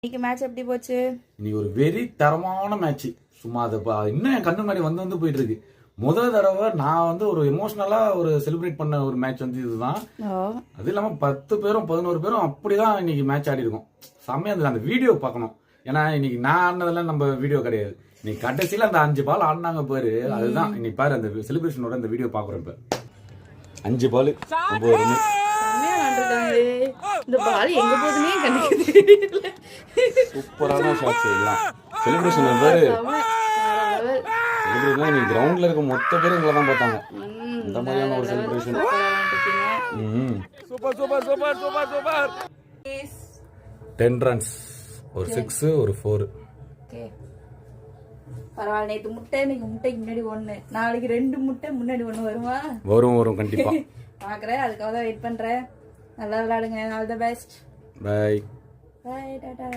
இன்னைக்கு மேட்ச் எப்படி போச்சு? இன்னைக்கு ஒரு வெரி தரமான மேட்ச். சும்மா அதை இன்னும் என் கண்ணு முன்னாடி வந்து போயிட்டு இருக்கு. முதல் தடவை நான் வந்து ஒரு எமோஷனலா ஒரு செலிப்ரேட் பண்ண ஒரு மேட்ச் வந்து இதுதான். அது இல்லாம 10 பேரும் 11 பேரும் அப்படிதான் இன்னைக்கு மேட்ச் ஆடி இருக்கோம். செம்மையா இருந்தது. அந்த வீடியோ பார்க்கணும். ஏன்னா இன்னைக்கு நான் ஆடினதெல்லாம் நம்ம வீடியோ கிடையாது. இன்னைக்கு கடைசியில அந்த 5 பால் ஆடினாங்க பாரு, அதுதான் இன்னைக்கு பாரு அந்த செலிப்ரேஷனோட அந்த வீடியோ பாக்குறோம். இப்ப 5 பால் 9 ரன். இந்த பால் எங்க போதுனே கண்டுக்குது. சூப்பரான ஷாட்ஸ் எல்லாம். செலிப்ரேஷன் பாரு. செலிப்ரேஷன் நீ கிரவுண்ட்ல இருக்க மொத்த பேரும் எங்களை தான் பார்த்தாங்க. இந்த மாதிரியான ஒரு celebration. Super super super super super. 10 runs, ஒரு 6 ஒரு 4. ஓகே பரவாயில்ல. நேற்று முட்டை, இன்னைக்கு முட்டைக்கு முன்னாடி 1, நாளைக்கு 2 முட்டை முன்னாடி 1 வருமா? வரும் கண்டிப்பா. பாக்குறேன், அதுக்காக தான் வெயிட் பண்றேன். நல்லா விளையாடுங்க. All the best. Bye bye Tata.